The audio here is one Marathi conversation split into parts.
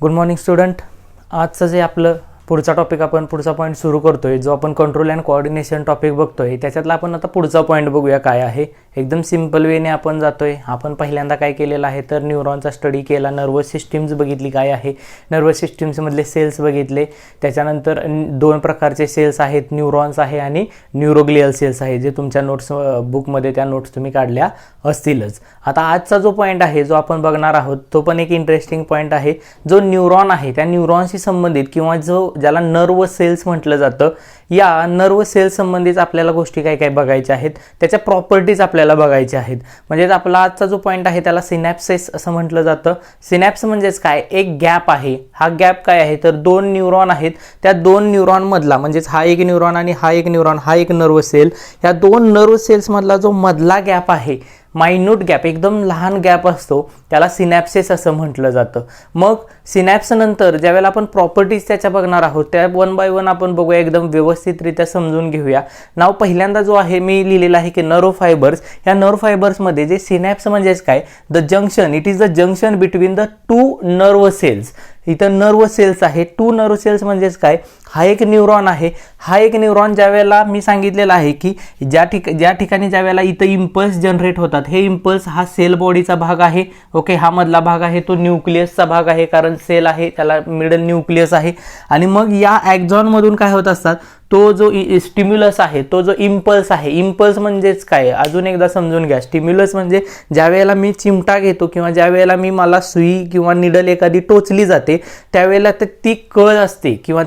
Good morning student. आजचं जे आपलं पुढचा टॉपिक आपण पुढचा पॉईंट सुरू करतोय, जो आपण कंट्रोल अँड कोऑर्डिनेशन टॉपिक बघतोय, त्याच्यातला आपण आता पुढचा पॉईंट बघूया काय आहे. एकदम सिम्पल वेने आपण जातोय. आपण पहिल्यांदा काय केलेलं आहे तर न्यूरॉनचा स्टडी केला, नर्वस सिस्टीम्स बघितली काय आहे, नर्वस सिस्टीम्समधले सेल्स बघितले. त्याच्यानंतर दोन प्रकारचे सेल्स आहेत, न्यूरॉन्स आहे आणि न्यूरोग्लियल सेल्स आहे, जे तुमच्या नोट्स बुकमध्ये त्या नोट्स तुम्ही काढल्या असतीलच. आता आजचा जो पॉईंट आहे जो आपण बघणार आहोत तो पण एक इंटरेस्टिंग पॉईंट आहे. जो न्यूरॉन आहे त्या न्यूरॉनशी संबंधित किंवा जो ज्याला नर्व सेल्स म्हटलं जातं, या नर्व सेल्स संबंधित आपल्याला गोष्टी काय काय बघायच्या आहेत, त्याच्या प्रॉपर्टीज आपल्याला बघायच्या आहेत. म्हणजेच आपला आजचा जो पॉईंट आहे त्याला सिनॅप्सेस असं म्हटलं जातं. सिनॅप्स म्हणजेच काय, एक गॅप आहे. हा गॅप काय आहे तर दोन न्यूरॉन आहेत, त्या दोन न्यूरॉन मधला म्हणजेच हा एक न्यूरॉन आणि हा एक न्यूरॉन, हा एक नर्व सेल, या दोन नर्व सेल्स मधला जो मधला गॅप आहे, मायन्यूट गॅप, एकदम लहान गॅप असतो, त्याला सिनॅप्सेस असं म्हटलं जातं. मग सिनॅप्स नंतर ज्यावेळेला आपण प्रॉपर्टीज त्याच्या बघणार आहोत, त्या वन बाय वन आपण बघूया, एकदम व्यवस्थितरित्या समजून घेऊया. नाव पहिल्यांदा जो आहे मी लिहिलेला आहे की नर्व फायबर्स. या नर्व फायबर्समध्ये जे सिनॅप्स म्हणजेच काय, the junction, it is the junction between the two nerve cells. इथं नर्व सेल्स आहे, टू नर्व सेल्स म्हणजेच काय, हा एक न्यूरॉन आहे. हा एक न्यूरॉन ज्यावेळेला मी सांगितलेला आहे की ज्या ठिकाणी ज्यावेळेला इथं इम्पल्स जनरेट होतात, हे इम्पल्स हा सेल बॉडीचा भाग आहे. ओके, हा मधला भाग आहे तो न्यूक्लियसचा भाग आहे, कारण सेल आहे त्याला मिडल न्यूक्लियस आहे. आणि मग या ॲक्झॉन मधून काय होत असतात, तो जो स्टिम्युलस आहे, तो जो इम्पल्स आहे, इम्पल्स म्हणजेच काय अजून एकदा समजून घ्या. स्टिम्युलस म्हणजे ज्या वेळेला मी चिमटा घेतो किंवा ज्या वेळेला मला सुई किंवा निडल एखादी टोचली जाते, त्यावेळेला ती कळ असते किंवा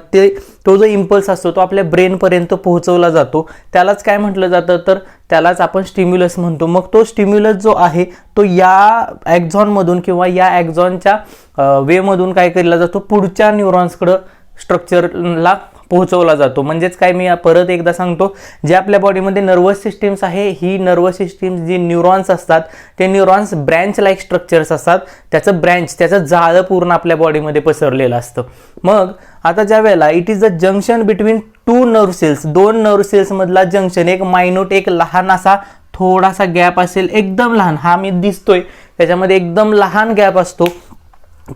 तो जो इम्पल्स असतो तो आपल्या ब्रेनपर्यंत पोहोचवला जातो, त्यालाच काय म्हटलं जातं तर त्यालाच आपण स्टिम्युलस म्हणतो. मग तो स्टिम्युलस जो आहे तो या ॲक्झॉनमधून किंवा या ॲक्झॉनच्या वेमधून काय केला जातो, पुढच्या न्यूरॉन्सकडं स्ट्रक्चरला पोहोचवला जातो. म्हणजेच काय, मी परत एकदा सांगतो, जे आपल्या बॉडीमध्ये नर्वस सिस्टीम्स आहे, ही नर्वस सिस्टीम्स जी न्यूरॉन्स असतात, ते न्यूरॉन्स ब्रँच लाईक स्ट्रक्चर्स असतात. त्याचं जाळं पूर्ण आपल्या बॉडीमध्ये पसरलेलं असतं. मग आता ज्या वेळेला it is the junction between two nerve cells, दोन नर्व सेल्स मधला जंक्शन, एक मायन्यूट, एक लहान असा थोडासा गॅप असेल, एकदम लहान, हा मी दिसतोय त्याच्यामध्ये एकदम लहान गॅप असतो.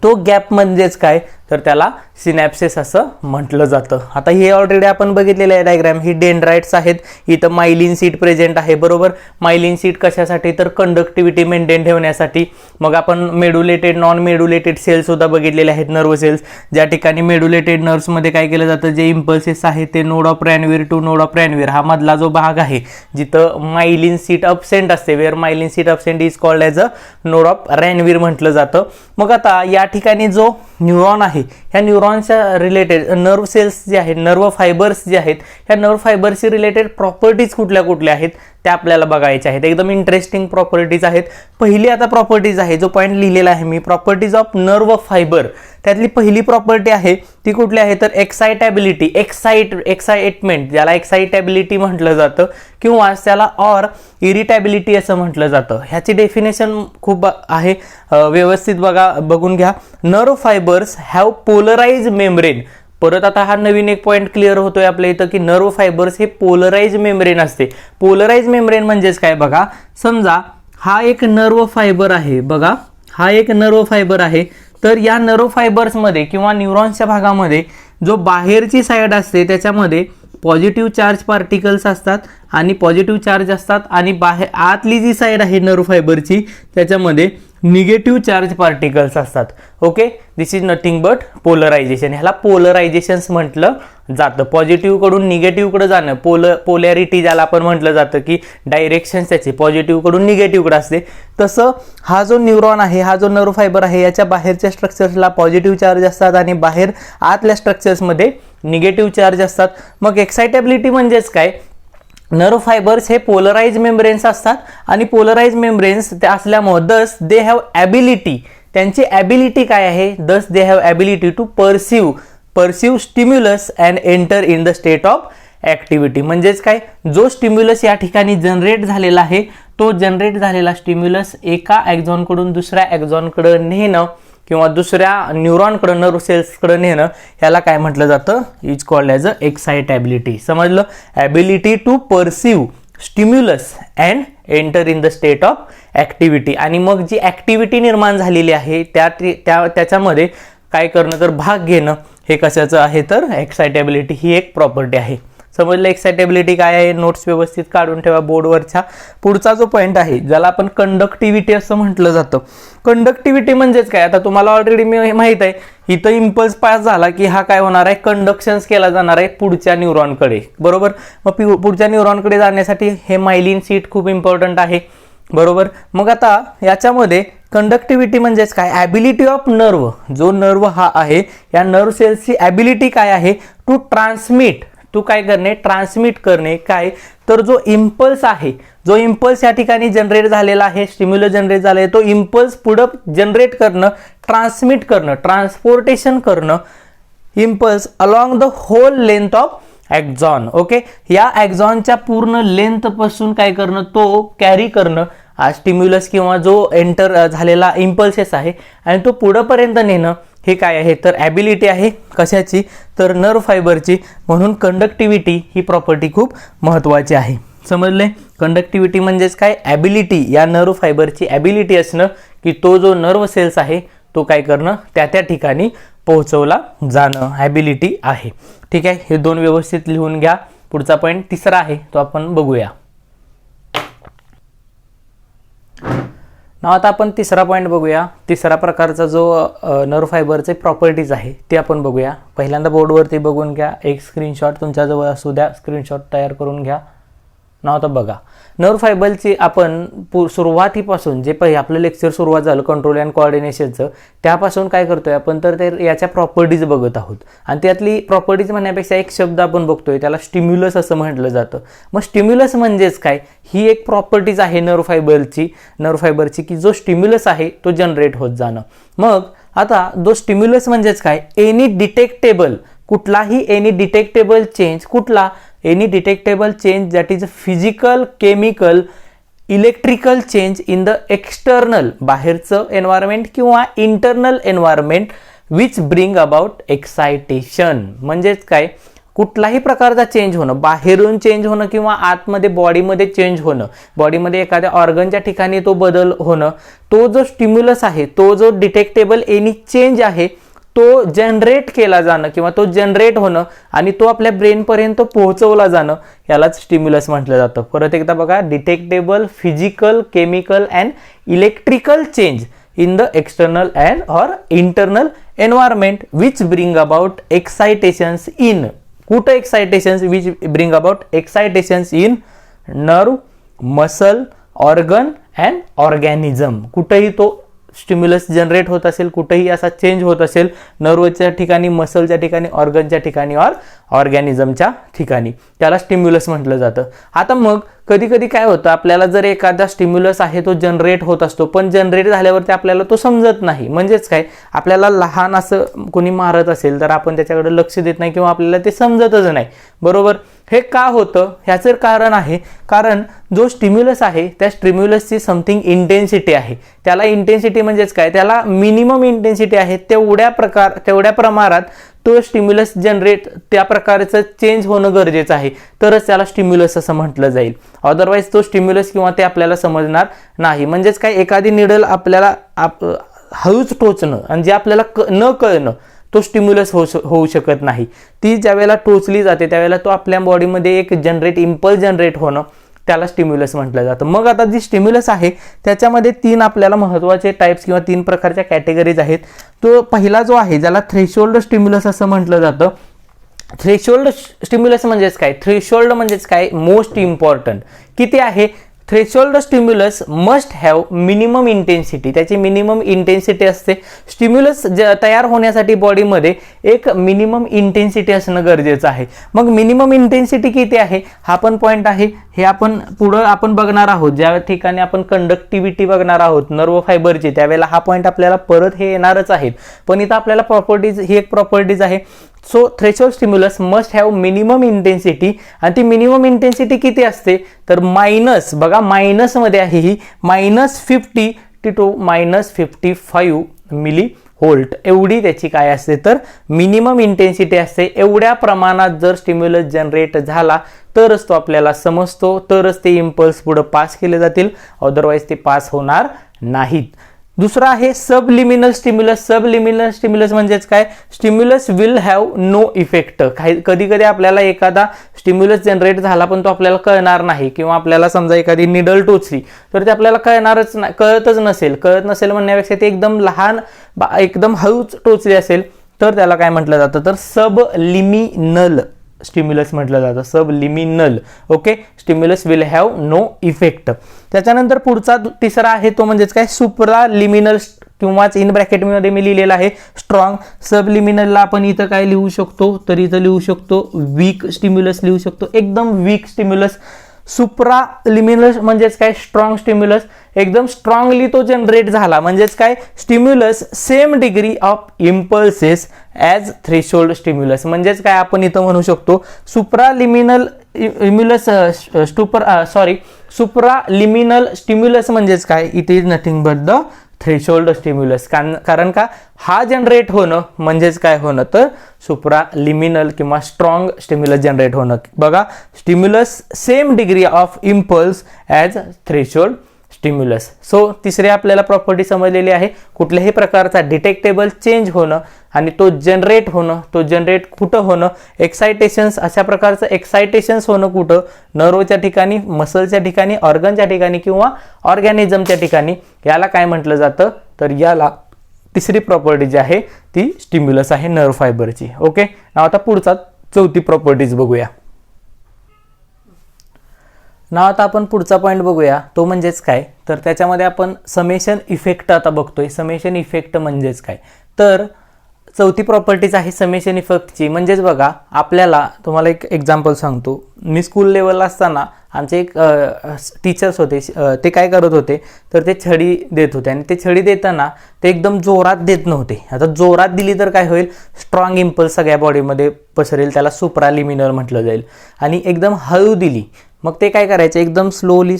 तो गॅप म्हणजेच काय तर त्याला सिनॅप्सेस असं म्हटलं जातं. आता हे ऑलरेडी आपण बघितलेलं आहे डायग्राम. ही डेंड्राइट्स आहेत, इथं मायलिन सीट प्रेझेंट आहे, बरोबर. मायलिन सीट कशासाठी तर कंडक्टिव्हिटी मेंटेन ठेवण्यासाठी. मग आपण मेडुलेटेड, नॉन मेडुलेटेड सेल्स सुद्धा बघितलेले आहेत, नर्व सेल्स, ज्या ठिकाणी मेडुलेटेड नर्व्समध्ये काय केलं जातं, जे इम्पल्सेस आहेत ते node of Ranvier to node of Ranvier, हा मधला जो भाग आहे जिथं मायलिन सीट अबसेंट असते, where myelin sheath absent is called as a node of Ranvier म्हटलं जातं. मग आता या ठिकाणी जो न्यूरॉन आहे, ह्या न्यूरॉनच्या रिलेटेड नर्व सेल्स जे आहेत, नर्व फायबर्स जे आहेत, ह्या नर्व फायबर्सची रिलेटेड प्रॉपर्टीज कुठल्या कुठल्या आहेत त्या आपल्याला बघायच्या आहेत. एकदम इंटरेस्टिंग प्रॉपर्टीज आहेत. पहिली आता प्रॉपर्टीज आहे, जो पॉईंट लिहिलेला आहे मी, प्रॉपर्टीज ऑफ नर्व फायबर. त्यातली पहिली प्रॉपर्टी आहे ती कुठली आहे तर एक्साइटेबिलिटी, एक्साइटमेंट, ज्याला एक्साइटेबिलिटी म्हटलं जातं किंवा त्याला ऑर इरिटेबिलिटी असं म्हटलं जातं. ह्याची डेफिनेशन खूप आहे, व्यवस्थित बघून घ्या. Nerve fibres have polarise membrane. परत आता हा नवीन एक पॉईंट क्लिअर होतोय आपल्या इथं की नर्व फायबर्स हे पोलराइज मेम्ब्रेन असते. पोलराइज मेम्ब्रेन म्हणजेच काय बघा, समजा हा एक नर्व फायबर आहे, बघा हा एक नर्व फायबर आहे, तर या नर्व फायबर्समध्ये किंवा न्यूरॉन्सच्या भागामध्ये जो बाहेरची साईड असते त्याच्यामध्ये पॉझिटिव्ह चार्ज पार्टिकल्स असतात आणि पॉझिटिव्ह चार्ज असतात, आणि बाहेर आतली जी साईड आहे नर्व फायबरची त्याच्यामध्ये निगेटिव्ह चार्ज पार्टिकल्स असतात. Okay, this is nothing but polarisation. ह्याला पोलरायझेशन्स म्हटलं जातं. पॉझिटिव्ह कडून निगेटिव्ह कडे जाणं, पोलॅरिटी ज्याला आपण म्हटलं जातं की डायरेक्शन त्याचे पॉझिटिव्ह कडून निगेटिव्ह कडे असते. तसं हा जो न्यूरॉन आहे, हा जो नर्व फायबर आहे, याच्या बाहेरच्या स्ट्रक्चर्सला पॉझिटिव्ह चार्ज असतात आणि बाहेर आतल्या स्ट्रक्चर्समध्ये निगेटिव्ह चार्ज असतात. मग एक्साइटेबिलिटी म्हणजेच काय, नर्व फायबर्स हे पोलराइज मेम्ब्रेन्स असतात आणि पोलराइज मेम्ब्रेन्स ते असल्यामुळे दस दे हॅव ॲबिलिटी, त्यांची ॲबिलिटी काय आहे, thus they have ability to perceive stimulus and enter in the state of activity. म्हणजेच काय, जो स्टिम्युलस या ठिकाणी जनरेट झालेला आहे, तो जनरेट झालेला स्टिम्युलस एका ॲक्झॉनकडून दुसऱ्या ॲक्झॉनकडे नेणं किंवा दुसऱ्या न्यूरॉनकडे, नर्व सेल्सकडे नेणं, ह्याला काय म्हटलं जातं, is called as a excitability. समजलं, ability to perceive stimulus and enter in the state of activity. आणि मग जी ॲक्टिव्हिटी निर्माण झालेली आहे त्याच्यामध्ये काय करणं तर भाग घेणं हे कशाचं आहे तर एक्साइटेबिलिटी ही एक प्रॉपर्टी आहे. समजलं एक्साइटेबिलिटी काय आहे, नोट्स व्यवस्थित काढून ठेवा बोर्डवरच्या. पुढचा जो पॉईंट आहे ज्याला आपण कंडक्टिव्हिटी असं म्हटलं जातं. कंडक्टिव्हिटी म्हणजेच काय, आता तुम्हाला ऑलरेडी माहित आहे, इथं इम्पल्स पास झाला की हा काय होणार आहे, कंडक्शन्स केला जाणार आहे पुढच्या न्यूरॉनकडे, बरोबर. मग पुढच्या न्यूरॉनकडे जाण्यासाठी हे मायलिन सीट खूप इम्पॉर्टंट आहे, बरोबर. मग आता याच्यामध्ये कंडक्टिव्हिटी म्हणजेच काय, ॲबिलिटी ऑफ नर्व, जो नर्व हा आहे या नर्व सेल्सची ॲबिलिटी काय आहे टू ट्रान्समिट, तू काय करणे ट्रान्समिट करणे, काय तर जो इम्पल्स आहे, जो इम्पल्स या ठिकाणी जनरेट झालेला आहे, स्टिम्युलस जनरेट झाला आहे, तो इम्पल्स पुढं जनरेट करणं, ट्रान्समिट करणं, ट्रान्सपोर्टेशन करणं impulse along the whole length of axon. Okay, या ॲक्झॉनच्या पूर्ण लेंथ पासून काय करणं, तो कॅरी करणं स्टिम्युलस किंवा जो एंटर झालेला इम्पल्सेस आहे आणि तो पुढंपर्यंत नेणं, हे काय आहे तर ॲबिलिटी आहे. कशाची तर नर्व फायबरची. म्हणून कंडक्टिव्हिटी ही प्रॉपर्टी खूप महत्त्वाची आहे. समजले, कंडक्टिव्हिटी म्हणजेच काय, ॲबिलिटी, या नर्व फायबरची ॲबिलिटी असणं की तो जो नर्व सेल्स आहे तो काय करणं त्या ठिकाणी पोहोचवला जाणं, ॲबिलिटी आहे. ठीक आहे, हे दोन व्यवस्थित लिहून घ्या. पुढचा पॉईंट तिसरा आहे तो आपण बघूया. आता आपण तिसरा पॉईंट बघूया. तिसरा प्रकारचा जो नर्व फायबरचे प्रॉपर्टीज आहे ते आपण बघूया. पहिल्यांदा बोर्डवरती बघून घ्या, एक स्क्रीनशॉट तुमच्याजवळ असू द्या, स्क्रीनशॉट तयार करून घ्या. आता बघा, नर्व फायबरची आपण सुरुवातीपासून जे आपलं लेक्चर सुरुवात झालं कंट्रोल अँड कोऑर्डिनेशनचं, त्यापासून काय करतोय आपण तर ते याच्या प्रॉपर्टीज बघत आहोत. आणि त्यातली प्रॉपर्टीज म्हणण्यापेक्षा एक शब्द आपण बघतोय, त्याला स्टिम्युलस असं म्हटलं जातं. मग स्टिम्युलस म्हणजेच काय, ही एक प्रॉपर्टीज आहे नर्व फायबरची की जो स्टिम्युलस आहे तो जनरेट होत जाणं. मग आता जो स्टिम्युलस म्हणजेच काय, एनी डिटेक्टेबल, कुठलाही एनी डिटेक्टेबल चेंज, कुठला any detectable change that is physical, chemical, electrical change in the external, बाहेरचं एन्व्हायरमेंट किंवा internal environment which bring about excitation. म्हणजेच काय, कुठलाही प्रकारचा चेंज होणं, बाहेरून चेंज होणं किंवा आतमध्ये बॉडीमध्ये चेंज होणं, बॉडीमध्ये एखाद्या ऑर्गनच्या ठिकाणी तो बदल होणं, तो जो स्टिम्युलस आहे, तो जो डिटेक्टेबल एनी चेंज आहे तो जनरेट केला जाणं किंवा तो जनरेट होणं आणि तो आपल्या ब्रेनपर्यंत पोहोचवला जाणं, यालाच स्टिम्युलस म्हटलं जातं. परत एकदा बघा, detectable physical, chemical and electrical change in the external and or internal environment which bring about excitations in, कुठं excitations, which bring about excitations in nerve, muscle, organ and organism. कुठंही तो स्टिम्युलस जनरेट होत असेल, कुठेही असा चेंज होत असेल, नर्वच्या ठिकाणी, मसलच्या ठिकाणी, ऑर्गनच्या ठिकाणी और ऑर्गॅनिझमच्या ठिकाणी, त्याला स्टिम्युलस म्हटलं जातं. आता मग कधी कधी काय होतं, आपल्याला जर एखादा स्टिम्युलस आहे तो जनरेट होत असतो, पण जनरेट झाल्यावरती आपल्याला तो समजत नाही. म्हणजेच काय, आपल्याला लहान असं कोणी मारत असेल तर आपण त्याच्याकडे लक्ष देत नाही किंवा आपल्याला ते समजतच नाही, बरोबर. हे का होतं, ह्याचं कारण आहे, कारण जो स्टिम्युलस आहे त्या स्टिम्युलसची समथिंग इंटेन्सिटी आहे. त्याला इंटेन्सिटी म्हणजेच काय, त्याला मिनिमम इंटेन्सिटी आहे, तेवढ्या प्रमाणात तो स्टिम्युलस जनरेट, त्या प्रकारचं चेंज होणं गरजेचं आहे, तरच त्याला स्टिम्युलस असं म्हटलं जाईल. अदरवाईज तो स्टिम्युलस किंवा ते आपल्याला समजणार नाही. म्हणजेच काय, एखादी निडल आपल्याला हळूच टोचणं आणि जे आपल्याला न कळणं, तो स्टिम्युलस होऊ शकत नाही. ती ज्यावेळेला टोचली जाते त्यावेळेला तो आपल्या बॉडीमध्ये एक इम्पल्स जनरेट होणं, त्याला स्टिम्युलस म्हटलं जातं. मग आता जी स्टिम्युलस आहे त्याच्यामध्ये तीन आपल्याला महत्त्वाचे टाइप्स किंवा तीन प्रकारच्या कॅटेगरीज आहेत. तो पहिला जो आहे ज्याला थ्रेशोल्ड स्टिम्युलस असं म्हटलं जातं. थ्रेशोल्ड स्टिम्युलस म्हणजेच काय, थ्रेशोल्ड म्हणजेच काय, मोस्ट इम्पॉर्टंट. किती आहे, threshold stimulus must have minimum intensity, त्याची मिनिमम इंटेन्सिटी असते. स्टिम्युलस तयार होण्यासाठी बॉडीमध्ये एक मिनिमम इंटेन्सिटी असणं गरजेचं आहे. मग मिनिमम इंटेन्सिटी किती आहे हा पण पॉईंट आहे, हे आपण पुढं आपण बघणार आहोत. ज्या ठिकाणी आपण कंडक्टिव्हिटी बघणार आहोत नर्व फायबरची, त्यावेळेला हा पॉईंट आपल्याला परत हे येणारच आहेत. पण इथं आपल्याला प्रॉपर्टीज, ही एक प्रॉपर्टीज आहे. So threshold stimulus must have minimum intensity, आणि ती मिनिमम इंटेन्सिटी किती असते तर मायनस, बघा मायनसमध्ये आहे ही, -50 to -55 मिली व्होल्ट एवढी त्याची काय असते तर मिनिमम इंटेन्सिटी असते. एवढ्या प्रमाणात जर स्टिम्युलस जनरेट झाला तरच तो आपल्याला समजतो, तरच ते इम्पल्स पुढे पास केले जातील, अदरवाईज ते पास होणार नाहीत. दुसरा आहे सबलिमिनल स्टिम्युलस. सबलिमिनल स्टिम्युलस म्हणजेच काय, stimulus will have no effect. कधी कधी आपल्याला एखादा स्टिम्युलस जनरेट झाला पण तो आपल्याला कळणार नाही, किंवा आपल्याला समजा एखादी निडल टोचली तर ते आपल्याला कळणारच नाही, कळत नसेल म्हणण्यापेक्षा ते एकदम लहान एकदम हळूच टोचली असेल तर त्याला काय म्हटलं जातं, तर सबलिमिनल स्टिम्युलस म्हटलं जातं. Subliminal. Okay, stimulus will have no effect. त्याच्यानंतर पुढचा तिसरा आहे तो म्हणजेच काय, सुप्रालिमिनल किंवाच इन ब्रॅकेटमध्ये मी लिहिलेला आहे स्ट्रॉंग. सबलिमिनलला आपण इथं काय लिहू शकतो, तर इथं लिहू शकतो वीक स्टिम्युलस लिहू शकतो, एकदम वीक स्टिम्युलस. सुप्रालिमिनल म्हणजेच काय, स्ट्रॉंग स्टिम्युलस, एकदम स्ट्रॉंगली तो जनरेट झाला. म्हणजेच काय, stimulus same degree of impulses as threshold stimulus. म्हणजेच काय, आपण इथं म्हणू शकतो सुप्रालिमिनल सुप्रालिमिनल स्टिम्युलस म्हणजेच काय, it is nothing but the threshold stimulus. कारण का, हा जनरेट होणं म्हणजेच काय होणं, तर सुप्रालिमिनल किंवा स्ट्रॉंग स्टिम्युलस जनरेट होणं. बघा, stimulus same degree of impulse as threshold stimulus. So तिसरी आपल्याला प्रॉपर्टी समजलेली आहे, कुठल्याही प्रकारचा डिटेक्टेबल चेंज होणं आणि तो जनरेट होणं, तो जनरेट कुठं होणं, एक्सायटेशन्स, अशा प्रकारचं एक्सायटेशन्स होणं कुठं, नर्वच्या ठिकाणी, मसलच्या ठिकाणी, ऑर्गनच्या ठिकाणी किंवा ऑर्गॅनिझमच्या ठिकाणी, याला काय म्हटलं जातं, तर याला तिसरी प्रॉपर्टी जी आहे ती स्टिम्युलस आहे नर्व फायबरची. ओके, आता पुढचा चौथी प्रॉपर्टीज बघूया. आता आपण पुढचा पॉईंट बघूया, तो म्हणजेच काय, तर त्याच्यामध्ये आपण समेशन इफेक्ट आता बघतोय. समेशन इफेक्ट म्हणजेच काय, तर चौथी प्रॉपर्टीज आहे समेशन इफेक्टची. म्हणजेच बघा, आपल्याला तुम्हाला एक एक्झाम्पल सांगतो. मी स्कूल लेवलला असताना आमचे एक टीचर्स होते, ते काय करत होते, तर ते छडी देत होते आणि ते छडी देताना ते एकदम जोरात देत नव्हते. आता जोरात दिली तर काय होईल, स्ट्रॉंग इम्पल्स सगळ्या बॉडीमध्ये पसरेल, त्याला सुप्रालिमिनल म्हटलं जाईल. आणि एकदम हळू दिली, मग ते काय करायचे, एकदम स्लोली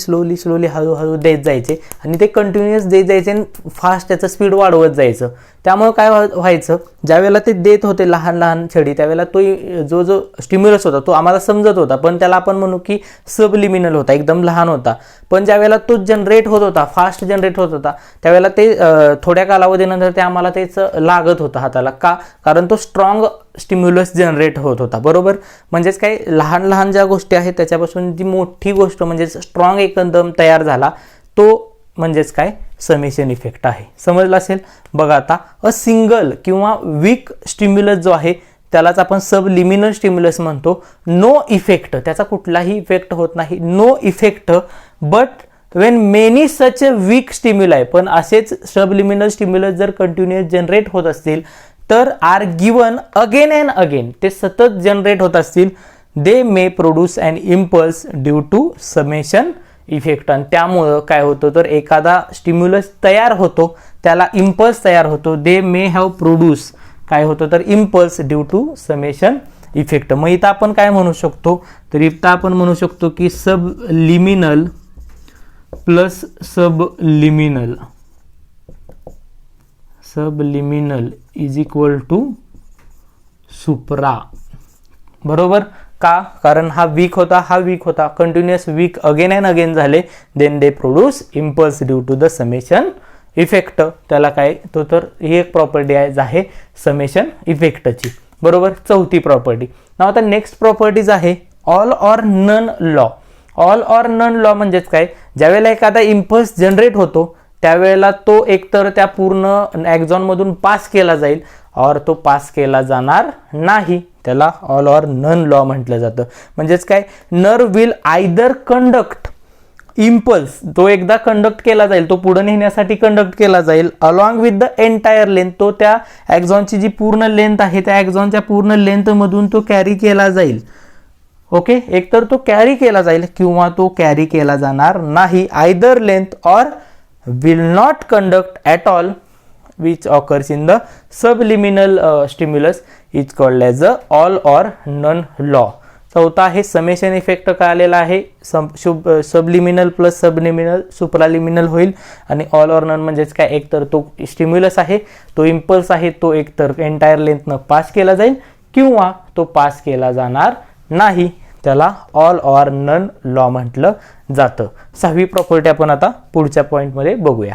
हळूहळू देत जायचे आणि ते कंटिन्युअस देत जायचे आणि फास्ट त्याचं स्पीड वाढवत जायचं. त्यामुळे काय व्हायचं, ज्यावेळेला ते देत होते लहान लहान छडी, त्यावेळेला तो जो स्टिम्युलस होता तो आम्हाला समजत होता, पण त्याला आपण म्हणू की सबलिमिनल होता, एकदम लहान होता. पण ज्यावेळेला तो जनरेट होत होता, फास्ट जनरेट होत होता, त्यावेळेला ते थोड्या कालावधीनंतर ते आम्हाला तेच लागत होतं हाताला. का, कारण तो स्ट्रॉंग स्टिम्युलस जनरेट होत होता. बरोबर, म्हणजेच काय, लहान लहान ज्या गोष्टी आहेत त्याच्यापासून जी मोठी गोष्ट म्हणजे स्ट्रॉंग एकदम तयार झाला, तो म्हणजेच काय, समेशन इफेक्ट आहे. समजलं असेल. बघा आता, अ सिंगल किंवा वीक स्टिम्युलस जो आहे त्यालाच आपण सबलिमिनल स्टिम्युलस म्हणतो. नो इफेक्ट, त्याचा कुठलाही इफेक्ट होत नाही, no effect. But when many such weak stimuli, पण असेच सबलिमिनल स्टिम्युलस जर कंटिन्युअस जनरेट होत असतील तर are given again and again, ते सतत जनरेट होत असतील, they may produce an impulse due to summation effect. आणि त्यामुळं काय होतं, तर एखादा स्टिम्युलस तयार होतो, त्याला इम्पल्स तयार होतो, दे मे हॅव प्रोड्यूस काय होतं, तर impulse due to summation effect. मग इथं आपण काय म्हणू शकतो, तर इथं आपण म्हणू शकतो की subliminal plus subliminal is equal to supra. बरोबर, का, कारण हा वीक होता, continuous weak again and again झाले, then they produce impulse due to the summation effect. त्याला काय, तो तर ही एक प्रॉपर्टी आहे समेशन इफेक्टची. बरोबर, चौथी प्रॉपर्टी. आता नेक्स्ट प्रॉपर्टीज आहे all or none law. All or none law म्हणजेच काय, ज्यावेळेला एखादा इम्पल्स जनरेट होतो त्यावेळेला तो एकतर त्या पूर्ण ॲक्झॉनमधून पास केला जाईल और तो पास केला जाणार नाही, त्याला ऑल ऑर नन लॉ म्हटलं जातं. म्हणजेच काय, nerve will either conduct impulse, तो एकदा कंडक्ट केला जाईल, तो पुढे नेण्यासाठी कंडक्ट केला जाईल, along with the entire length, तो त्या ॲक्झॉनची जी पूर्ण लेंथ आहे त्या ॲक्झॉनच्या पूर्ण लेंथ मधून तो कॅरी केला जाईल. ओके, एकतर तो कॅरी केला जाईल किंवा तो कॅरी केला जाणार नाही. Either length or will not conduct at all which occurs in the subliminal stimulus is called as the all or none law. चौथा आहे समेशन इफेक्ट काय आलेला आहे, सबलिमिनल प्लस सबलिमिनल सुप्रालिमिनल होईल. आणि ऑल ऑर नन म्हणजेच काय, एकतर तो स्टिम्युलस आहे, तो इम्पल्स आहे, तो एकतर एंटायर लेंथनं पास केला जाईल किंवा तो पास केला जाणार नाही, त्याला ऑल ऑर नन लॉ म्हटलं जातं. सहावी प्रॉपर्टी आपण आता पुढच्या पॉइंटमध्ये बघूया.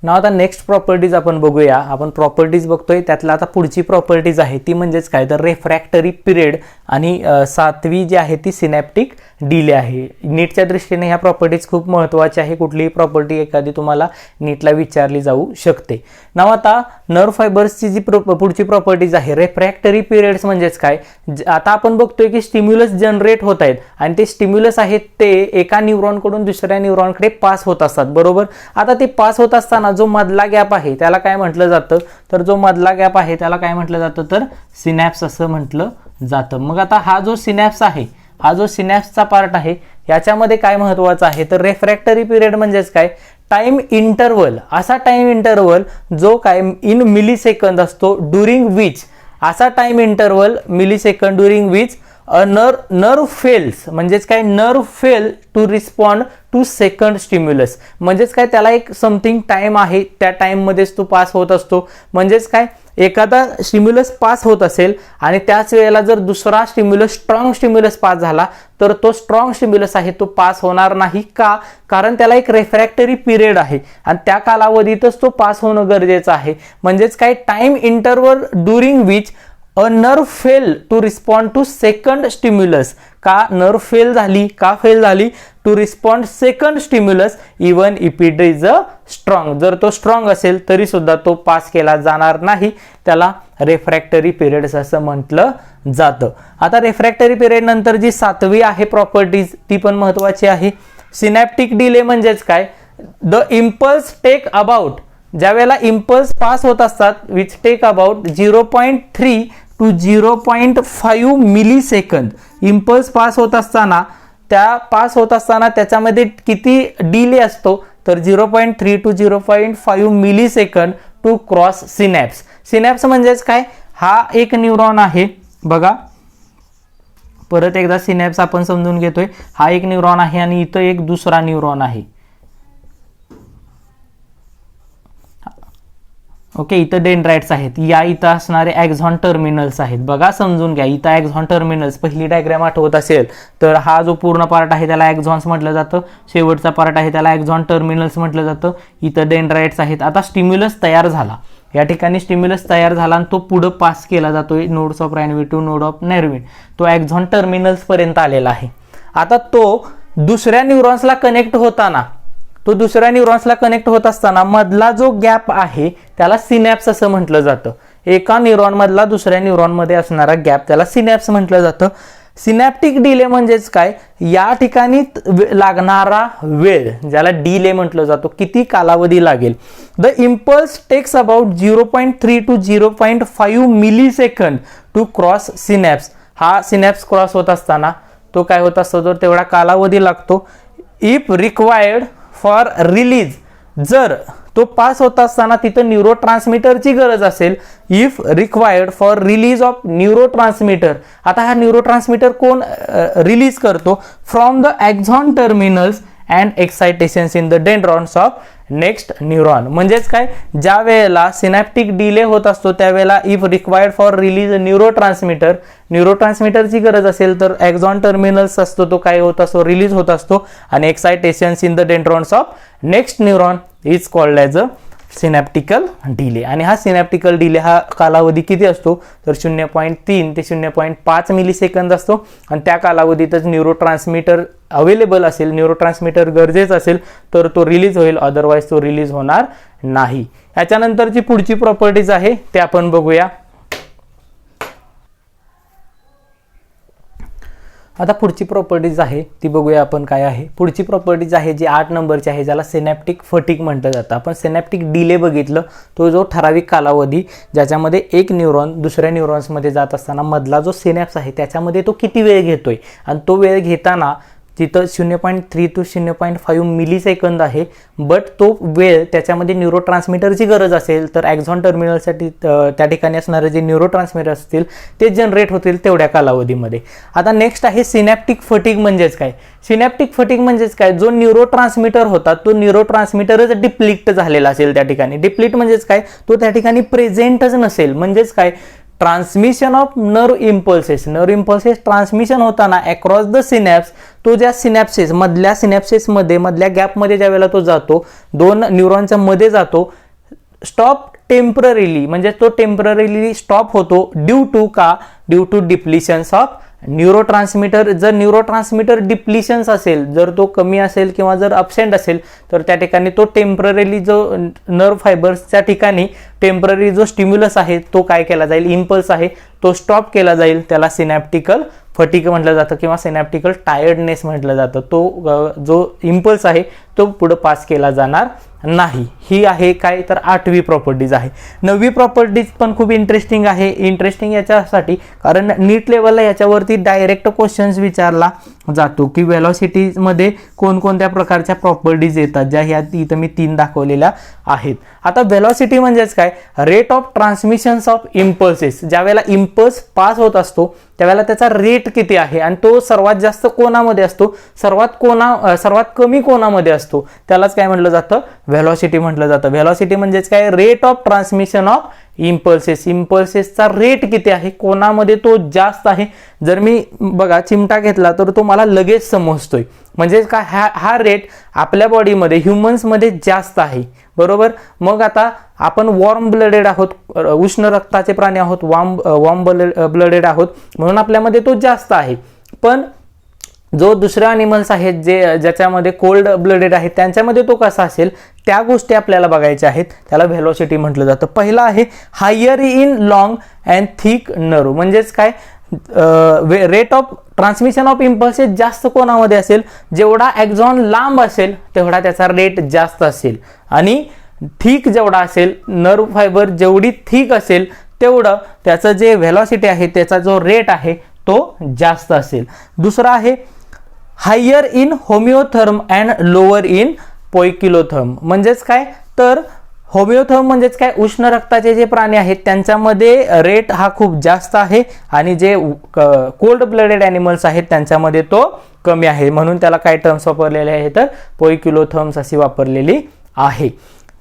नाव आता नेक्स्ट प्रॉपर्टीज आपण बघूया. आपण प्रॉपर्टीज बघतोय, त्यातला आता पुढची प्रॉपर्टीज आहे ती म्हणजेच काय, तर रेफ्रॅक्टरी पिरियड आणि 7वी जी आहे ती सिनॅप्टिक डिले आहे. नीटच्या दृष्टीने ह्या प्रॉपर्टीज खूप महत्त्वाच्या आहे. कुठलीही प्रॉपर्टी एखादी तुम्हाला नीटला विचारली जाऊ शकते. नाव आता नर्व फायबर्सची जी पुढची प्रॉपर्टीज आहे रेफ्रॅक्टरी पिरियड्स म्हणजेच काय, आता आपण बघतोय की स्टिम्युलस जनरेट होत आहेत आणि ते स्टिम्युलस आहेत ते एका न्यूरॉनकडून दुसऱ्या न्यूरॉनकडे पास होत असतात, बरोबर. आता ते पास होत असताना जो मधला गॅप आहे त्याला काय म्हटलं जातं, तर जो मधला गॅप आहे त्याला काय म्हटलं जातं, तर सिनॅप्स असं म्हटलं जातं. मग आता हा जो सिनॅप्स आहे, हा जो सिनॅप्सचा पार्ट आहे याच्यामध्ये काय महत्वाचं आहे, तर रेफ्रॅक्टरी पिरियड म्हणजेच काय, टाइम इंटरवल, असा टाइम इंटरवल जो काय इन मिलीसेकंद असतो, ड्युरिंग विच, असा time interval millisecond during which nerve fails, म्हणजेच काय, nerve fail to respond to second stimulus, म्हणजेच काय, त्याला एक समथिंग टाइम आहे, त्या टाइम मध्येच तो पास होत असतो. म्हणजेच काय, एखादा स्टिम्युलस पास होत असेल आणि त्याच वेळेला जर दुसरा स्टिम्युलस स्ट्रॉंग स्टिम्युलस पास झाला तर तो स्ट्रॉंग स्टिम्युलस आहे तो पास होणार नाही. का, कारण त्याला एक रेफ्रॅक्टरी पिरियड आहे आणि त्या कालावधीतच तो पास होणं गरजेचं आहे. म्हणजेच काय, time interval during which a nerve fail to respond to second stimulus. का नर्व फेल झाली, का फेल झाली, to respond second stimulus even if it is a strong, जर तो स्ट्रॉंग असेल तरी सुद्धा तो पास केला जाणार नाही. त्याला रेफ्रॅक्टरी पिरियड्स असं म्हटलं जातं. आता रेफ्रॅक्टरी पिरियड नंतर जी 7वी आहे प्रॉपर्टीज ती पण महत्वाची आहे. सिनॅप्टिक डिले म्हणजेच काय, द इम्पल्स टेक अबाउट, ज्या वेळेला इम्पल्स पास होत असतात which take about 0.3 to 0.5 millisecond. Impulse pass होत असताना त्याच्यामध्ये किती डिले असतो, तर 0.3 to 0.5 millisecond to cross synapse. Synapse म्हणजेच काय, हा एक न्यूरॉन आहे बघा, परत एकदा सिनॅप्स आपण समजून घेतोय. हा एक न्यूरॉन आहे आणि इथं एक दुसरा न्यूरॉन आहे. ओके, इथं डेंड्राइट्स आहेत, या इथं असणारे ॲक्झॉन टर्मिनल्स आहेत. बघा समजून घ्या, इथं ॲक्झॉन टर्मिनल्स, पहिली डायग्राम आठवत असेल तर हा जो पूर्ण पार्ट आहे त्याला ॲक्झॉन्स म्हटलं जातं, शेवटचा पार्ट आहे त्याला ॲक्झॉन टर्मिनल्स म्हटलं जातं. इथं डेंड्राइट्स आहेत. आता स्टिम्युलस तयार झाला, या ठिकाणी स्टिम्युलस तयार झाला आणि तो पुढे पास केला जातोय nodes of Ranvier to node of नेर्विन, तो ॲक्झॉन टर्मिनल्स पर्यंत आलेला आहे. आता तो दुसऱ्या न्यूरॉन्सला कनेक्ट होत असताना मधला जो गॅप आहे त्याला सिनॅप्स असं म्हटलं जातं. एका न्यूरॉन मधला दुसऱ्या न्यूरॉन मध्ये असणारा गॅप त्याला सिनॅप्स म्हटलं जातं. सिनॅप्टिक डिले म्हणजेच काय, या ठिकाणी लागणारा वेळ ज्याला डिले म्हटलं जातो, किती कालावधी लागेल. The impulse takes about 0.3 to 0.5 millisecond to cross synapse. हा सिनॅप्स क्रॉस होत असताना तो काय होत असतो, तर तेवढा कालावधी लागतो. इफ रिक्वायर्ड फॉर रिलीज, जर तो पास होत असताना तिथं न्यूरोट्रान्समीटरची गरज असेल, if required for release of neurotransmitter. आता हा न्यूरोट्रान्समीटर कोण रिलीज करतो, from the axon terminals and excitations in the dendrons of next neuron. म्हणजेच काय, ज्या वेळेला सिनॅप्टिक डिले होत असतो त्यावेळेला इफ रिक्वायर्ड फॉर रिलीज न्यूरोट्रान्समीटरची गरज असेल तर ॲक्झॉन टर्मिनल्स असतो तो काय होत असतो, रिलीज होत असतो आणि excitations in the dendrons of next neuron is called as a synaptical delay. आणि हा सिनॅप्टिकल डिले हा कालावधी किती असतो, तर 0.3 ते 0.5 मिलीसेकंद असतो आणि त्या कालावधीतच न्यूरोट्रान्समीटर अवेलेबल असेल, न्यूरोट्रान्समीटर गरजेचं असेल तर तो रिलीज होईल, अदरवाईज तो रिलीज होणार नाही. याच्यानंतरची पुढची प्रॉपर्टीज आहे ते आपण बघूया. आता पुढची प्रॉपर्टीज आहे ती बघूया आपण काय आहे. पुढची प्रॉपर्टीज आहे जी 8 नंबरची आहे, ज्याला सिनॅप्टिक फटीग म्हटलं जातं. आपण सिनॅप्टिक डिले बघितलं, तो जो ठराविक कालावधी ज्याच्यामध्ये एक न्यूरॉन दुसऱ्या न्यूरॉन्समध्ये जात असताना मधला जो सिनॅप्स आहे त्याच्यामध्ये तो किती वेळ घेतोय आणि तो वेळ घेताना तिथं 0.3 to 0.5 मिलीसेकंद आहे. बट तो वेळ त्याच्यामध्ये न्यूरोट्रान्समीटरची गरज असेल तर ॲक्झॉन टर्मिनलसाठी त्या ठिकाणी असणारे जे न्यूरोट्रान्समीटर असतील ते जनरेट होतील तेवढ्या कालावधीमध्ये. आता नेक्स्ट आहे सिनॅप्टिक फटीग म्हणजेच काय. सिनॅप्टिक फटीग म्हणजेच काय, जो न्यूरोट्रान्समीटर होता तो न्यूरोट्रान्समीटरच डिप्लीट झालेला असेल त्या ठिकाणी. डिप्लीट म्हणजेच काय, तो त्या ठिकाणी प्रेझेंटच नसेल. म्हणजेच काय, transmission of nerve impulses transmission होताना अक्रॉस द सिनॅप्स, तो ज्या सिनॅप्सेस मधल्या सिनॅप्सेसमध्ये मधल्या गॅपमध्ये ज्या वेळेला तो जातो, दोन न्यूरॉनच्या मध्ये जातो, स्टॉप टेम्पररीली म्हणजे तो टेम्पररीली स्टॉप होतो ड्यू टू डिप्लिशन्स ऑफ न्यूरोट्रान्समीटर. जर न्यूरोट्रान्समीटर डिप्लिशन्स असेल, जर तो कमी असेल किंवा जर अब्सेंट असेल तर त्या ठिकाणी तो टेम्पररीली जो नर्व फायबर्सच्या ठिकाणी टेम्पररी जो स्टिम्युलस आहे तो काय केला जाईल, इम्पल्स आहे तो स्टॉप केला जाईल. त्याला सिनॅप्टिकल फटिग म्हटलं जातं किंवा सिनॅप्टिकल टायर्डनेस म्हटलं जातं. तो जो इम्पल्स आहे तो पुढे पास केला जाणार नाही. ही आहे काय तर 8वी प्रॉपर्टीज आहे. 9वी प्रॉपर्टीज पण खूप इंटरेस्टिंग आहे. इंटरेस्टिंग याच्यासाठी कारण नीट लेवलला याच्यावरती डायरेक्ट क्वेश्चन्स विचारला जातो की व्हेलॉसिटीमध्ये कोणकोणत्या प्रकारच्या प्रॉपर्टीज येतात, ज्या ह्या इथं मी 3 दाखवलेल्या आहेत. आता व्हेलॉसिटी म्हणजेच काय, rate of transmissions of impulses. ज्या वेळेला इम्पल्स पास होत असतो त्यावेळेला त्याचा रेट किती आहे आणि तो सर्वात जास्त कोणामध्ये असतो, सर्वात कमी कोणामध्ये असतो, त्यालाच काय म्हटलं जातं, व्हेलॉसिटी म्हटलं जातं. व्हेलॉसिटी म्हणजेच काय, रेट ऑफ ट्रान्समिशन ऑफ इम्पल्सेसचा रेट किती आहे, कोणामध्ये तो जास्त आहे. जर मी बघा चिमटा घेतला तर तो मला लगेच समजतोय, म्हणजे काय हा रेट आपल्या बॉडीमध्ये ह्युमन्समध्ये जास्त आहे, बरोबर. मग आता आपण वॉर्म ब्लडेड आहोत, उष्ण रक्ताचे प्राणी आहोत, वॉर्म ब्लडेड आहोत, म्हणून आपल्यामध्ये तो जास्त आहे. पण जो दुसरे अॅनिमल्स आहेत ज्याच्यामध्ये कोल्ड ब्लडेड आहेत त्यांच्यामध्ये तो कसा असेल, त्या गोष्टी आपल्याला बघायच्या आहेत. त्याला व्हेलॉसिटी म्हटलं जातं. पहिला आहे higher in long and thick nerve. म्हणजेच काय, rate of transmission of impulses जास्त कोणामध्ये असेल, जेवढा एक्झॉन लांब असेल तेवढा त्याचा रेट जास्त असेल, आणि थिक जेवढा असेल, नर्व फायबर जेवढी थिक असेल तेवढं त्याचं जे व्हेलॉसिटी आहे, त्याचा जो रेट आहे तो जास्त असेल. दुसरा आहे higher in homeotherm and lower in poikilotherm. म्हणजेच काय तर होमिओथर्म म्हणजेच काय, उष्ण रक्ताचे जे प्राणी आहेत त्यांच्यामध्ये रेट हा खूप जास्त आहे, आणि जे कोल्ड ब्लडेड ॲनिमल्स आहेत त्यांच्यामध्ये तो कमी आहे. म्हणून त्याला काय टर्म्स वापरलेले आहेत तर पोइकिलोथर्म्स अशी वापरलेली आहे.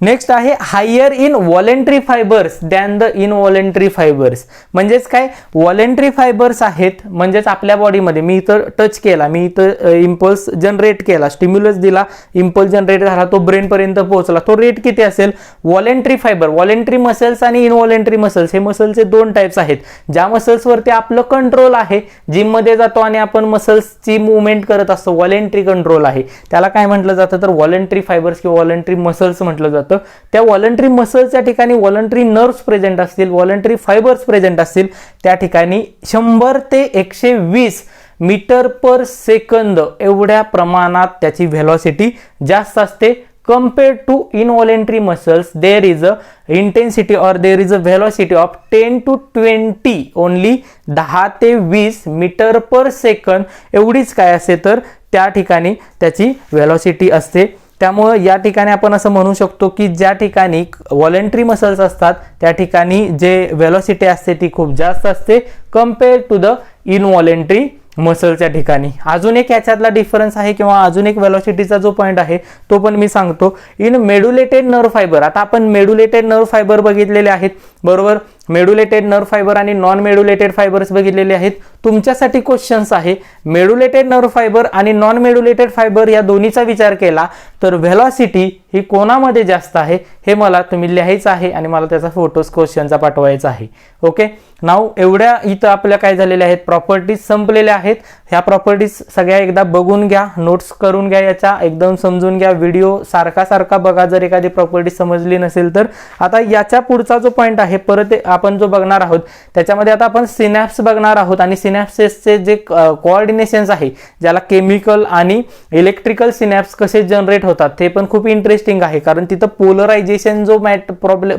नेक्स्ट आहे higher in voluntary fibres than the involuntary fibres. म्हणजेच काय, व्हॉलेंटरी फायबर्स आहेत, म्हणजेच आपल्या बॉडीमध्ये मी इथं टच केला, मी इथं इम्पल्स जनरेट केला, स्टिम्युलस दिला, इम्पल्स जनरेट झाला, तो ब्रेन पर्यंत पोहोचला, तो रेट किती असेल. व्हॉलेंटरी फायबर, व्हॉलेंटरी मसल्स आणि इनव्हॉलेंटरी मसल्स, हे मसल्सचे 2 टाइप्स आहेत. ज्या मसल्सवरती आपलं कंट्रोल आहे, जिममध्ये जातो आणि आपण मसल्सची मुवमेंट करत असतो, व्हॉलेंटरी कंट्रोल आहे, त्याला काय म्हटलं जातं तर व्हॉलेंटरी फायबर्स किंवा व्हॉलेंटरी मसल्स म्हटलं जातं. त्या व्हॉलंटरी मसल्सच्या ठिकाणी व्हॉलंटरी नर्व्स प्रेझेंट असतील, व्हॉलंटरी फायबर्स प्रेझेंट असतील, त्या ठिकाणी 100 ते 120 मीटर पर सेकंद एवढ्या प्रमाणात त्याची व्हेलॉसिटी जास्त असते. Compared to involuntary muscles, there is a intensity or there is a velocity of 10 to 20 only 10 ते 20 मीटर पर सेकंद एवढीच काय असते तर त्या ठिकाणी त्याची व्हेलॉसिटी असते. त्यामुळे या ठिकाणी आपण असं म्हणू शकतो की ज्या ठिकाणी व्हॉलेंटरी मसल्स असतात त्या ठिकाणी जे व्हेलॉसिटी असते ती खूप जास्त असते कंपेअर्ड टू द इनव्हॉलेंटरी मसलच्या ठिकाणी. अजून एक याच्यातला डिफरन्स आहे किंवा अजून एक व्हेलॉसिटीचा जो पॉईंट आहे तो पण मी सांगतो. इन मेडुलेटेड नर्व फायबर, आता आपण मेडुलेटेड नर्व फायबर बघितलेले आहेत, बरोबर. मेडुलेटेड नर्व फायबर आणि नॉन मेडुलेटेड फायबर्स बघितलेले आहेत. तुमच्यासाठी क्वेश्चन्स आहे, मेडुलेटेड नर्व फायबर आणि नॉन मेडुलेटेड फायबर या दोन्हीचा विचार केला तर व्हेलॉसिटी ही कोणामध्ये जास्त आहे हे मला तुम्ही लिहायचं आहे आणि मला त्याचा फोटोज क्वेश्चनचा पाठवायचा आहे. ओके, नाव एवढ्या इथं आपल्या काय झालेल्या आहेत, प्रॉपर्टीज संपलेल्या आहेत. ह्या प्रॉपर्टीज सगळ्या एकदा बघून घ्या, नोट्स करून घ्या, याच्या एकदम समजून घ्या, व्हिडिओ सारखा बघा जर एखादी प्रॉपर्टी समजली नसेल तर. आता याच्या पुढचा जो पॉईंट आहे परत आपण जो बघणार आहोत त्याच्यामध्ये आता आपण सिनॅप्स बघणार आहोत आणि सिनॅप्सेसचे जे कोऑर्डिनेशन्स आहे ज्याला केमिकल आणि इलेक्ट्रिकल सिनॅप्स कसे जनरेट होतात ते पण खूप इंटरेस्टिंग आहे. कारण तिथं पोलरायझेशन जो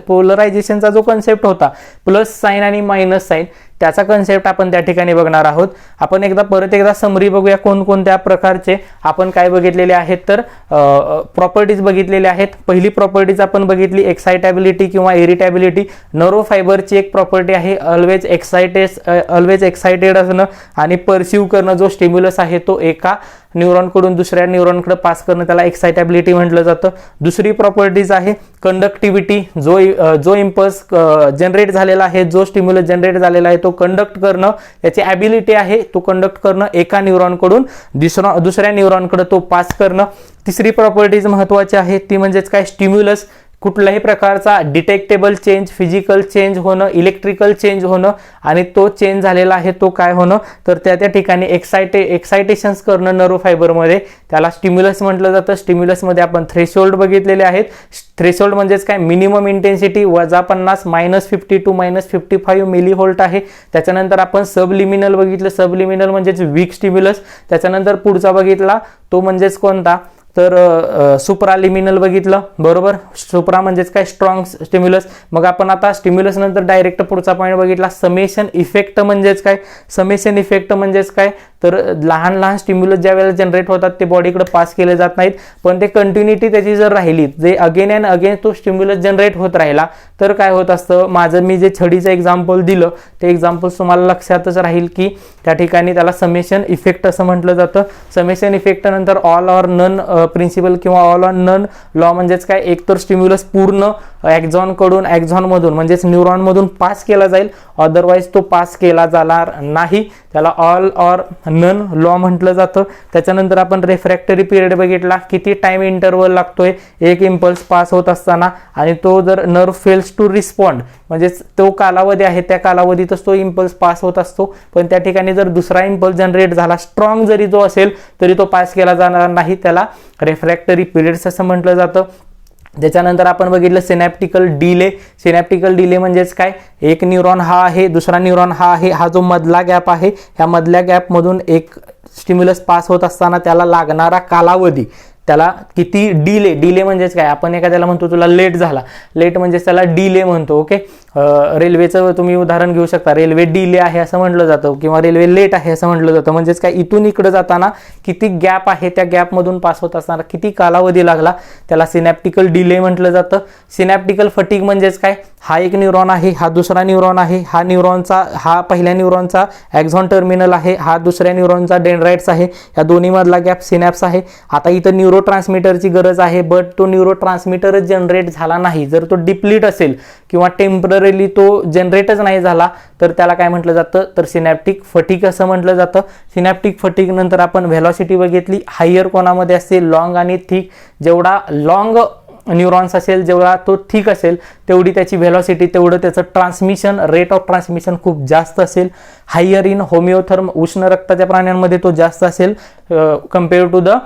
पोलरायझेशनचा जो कन्सेप्ट होता, प्लस साइन आणि मायनस साइन, त्याचा कन्सेप्ट आपण त्या ठिकाणी बघणार आहोत. आपण परत एकदा समरी बघूया कोणकोणत्या प्रकारचे आपण काय बघितलेले आहेत तर प्रॉपर्टीज बघितलेले आहेत. पहिली प्रॉपर्टीज आपण बघितली एक्साइटेबिलिटी किंवा इरिटेबिलिटी. नर्व फायबरची एक प्रॉपर्टी आहे ऑलवेज एक्साइटेड असणं आणि परसिव्ह करणं. जो स्टिम्युलस आहे तो एका न्यूरॉनकडून दुसऱ्या न्यूरॉनकडे पास करणं, त्याला एक्साइटेबिलिटी म्हटलं जातं. दुसरी प्रॉपर्टीज आहे कंडक्टिव्हिटी. जो इम्पल्स जनरेट झालेला आहे, जो स्टिम्युलस जनरेट झालेला आहे तो कंडक्ट करणं, त्याची ॲबिलिटी आहे तो कंडक्ट करणं, एका न्यूरॉनकडून दुसऱ्या न्यूरॉनकडे तो पास करणं. तिसरी प्रॉपर्टीज महत्त्वाची आहे ती म्हणजेच काय, स्टिम्युलस कुठल्याही प्रकारचा डिटेक्टेबल चेंज, फिजिकल चेंज होणं, इलेक्ट्रिकल चेंज होणं, आणि तो चेंज झालेला आहे तो काय होणं, तर त्या ठिकाणी एक्सायटेशन्स करणं नर्व फायबरमध्ये, त्याला स्टिम्युलस म्हटलं जातं. स्टिम्युलसमध्ये आपण थ्रेशोल्ड बघितलेले आहेत. थ्रेशोल्ड म्हणजेच काय, मिनिमम इंटेन्सिटी -50 -50 टू -55 मिलीव्होल्ट आहे. त्याच्यानंतर आपण सबलिमिनल बघितलं. सबलिमिनल म्हणजेच वीक स्टिम्युलस. त्याच्यानंतर पुढचा बघितला तो म्हणजेच कोणता, तर सुप्रालिमिनल बघितलं, बरोबर. सुप्रा म्हणजेच काय, स्ट्रॉंग स्टिम्युलस. मग आपण आता स्टिम्युलस नंतर डायरेक्ट पुढचा पॉईंट बघितला, समेशन इफेक्ट म्हणजेच काय. समेशन इफेक्ट म्हणजेच काय, तर लहान लहान स्टिम्युलस ज्या वेळेला जनरेट होतात ते बॉडीकडे पास केले जात नाहीत, पण ते कंटिन्युटी त्याची जर राहिली, जे अगेन अँड अगेन तो स्टिम्युलस जनरेट होत राहिला, तर काय होत असतं, मी जे छडीचं एक्झाम्पल दिलं ते एक्झाम्पल तुम्हाला लक्षातच राहील की त्या ठिकाणी त्याला समेशन इफेक्ट असं म्हटलं जातं. समेशन इफेक्ट नंतर ऑल ऑर नन प्रिन्सिपल किंवा ऑल ऑर नन लॉ म्हणजेच काय, एक तर स्टिम्युलस पूर्ण ॲक्झॉनमधून म्हणजेच न्यूरॉनमधून पास केला जाईल, अदरवाईज तो पास केला जाणार नाही, त्याला ऑल ऑर नन लॉ म्हटलं जातं. त्याच्यानंतर आपण रेफ्रॅक्टरी पिरियड बघितला, किती टाइम इंटरवल लागतोय एक इम्पल्स पास होत असताना, आणि तो जर नर्व फेल्स टू रिस्पॉन्ड म्हणजेच तो कालावधी आहे, त्या कालावधीतच तो इम्पल्स पास होत असतो. पण त्या ठिकाणी जर दुसरा इम्पल्स जनरेट झाला, स्ट्रॉंग जरी जो असेल तरी तो पास केला जाणार नाही, त्याला रेफ्रॅक्टरी पिरियड्स असं म्हटलं जातं. त्याच्यानंतर आपण बघितलं सिनॅप्टिकल डिले. सिनॅप्टिकल डिले म्हणजेच काय, एक न्यूरॉन हा आहे, दुसरा न्यूरॉन हा आहे, हा जो मधला गॅप आहे, ह्या मधल्या गॅपमधून एक स्टिम्युलस पास होत असताना त्याला लागणारा कालावधी, त्याला किती डिले म्हणजेच काय, आपण एखाद्याला म्हणतो तुला लेट झाला, लेट म्हणजेच त्याला डिले म्हणतो. ओके, रेल्वेचं तुम्ही उदाहरण घेऊ शकता, रेल्वे डिले आहे असं म्हटलं जातं, किंवा रेल्वे लेट आहे असं म्हटलं जातं. म्हणजेच काय, इथून इकडे जाताना किती गॅप आहे, त्या गॅपमधून पास होत असताना किती कालावधी लागला, त्याला सिनॅप्टिकल डिले म्हटलं जातं. सिनॅप्टिकल फटीग म्हणजेच काय, हा एक न्यूरॉन आहे, हा दुसरा न्यूरॉन आहे, हा पहिल्या न्यूरॉनचा ॲक्झॉन टर्मिनल आहे, हा दुसऱ्या न्यूरॉनचा डेंड्राइट्स आहे, या दोन्ही मधला गॅप सिनॅप्स आहे. आता इथं न्यूरो ट्रान्समीटरची गरज आहे, बट तो न्यूरो ट्रान्समीटरच जनरेट झाला नाही, जर तो डिप्लीट असेल किंवा टेम्पररी तो जनरेटच नाही झाला, तर त्याला काय म्हटलं जातं, तर सिनॅप्टिक फटीग असं म्हटलं जातं. सिनॅप्टिक फटीग नंतर आपण व्हेलॉसिटी बघितली, हायर कोणामध्ये असते, लॉंग आणि थिक. जेवढा लॉंग न्यूरॉन्स असेल, जेवढा तो थिक असेल, तेवढी त्याची व्हेलॉसिटी, तेवढं त्याचं ट्रान्समिशन, रेट ऑफ ट्रान्समिशन खूप जास्त असेल. हायर इन होमिओथर्म, उष्ण रक्ताच्या प्राण्यांमध्ये तो जास्त असेल कम्पेअर टू द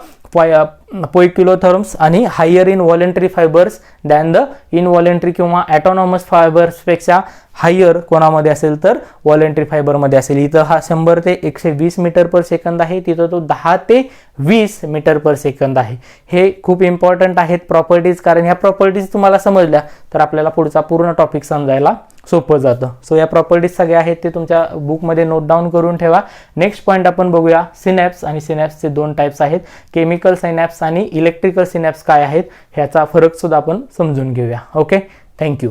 पोइक्युलोथर्म्स, आणि higher in voluntary fibres than the involuntary किंवा ॲटोनॉमस फायबर्सपेक्षा हायर कोणामध्ये असेल, तर व्हॉलेंटरी फायबरमध्ये असेल. इथं हा 100 ते 120 मीटर पर सेकंद आहे, तिथं तो 10 ते 20 मीटर पर सेकंद आहे. हे खूप इम्पॉर्टंट आहेत प्रॉपर्टीज, कारण ह्या प्रॉपर्टीज तुम्हाला समजल्या तर आपल्याला पुढचा पूर्ण टॉपिक समजायला सोपं जातं. सो या प्रॉपर्टीज सगळ्या आहेत ते तुमच्या बुकमध्ये नोट डाऊन करून ठेवा. नेक्स्ट पॉईंट आपण बघूया सिनॅप्स, आणि सिनॅप्सचे 2 टाइप्स आहेत, केमिकल सिनॅप्स आणि इलेक्ट्रिकल सिनॅप्स काय आहेत ह्याचा फरक सुद्धा आपण समजून घेऊया. Okay, thank you.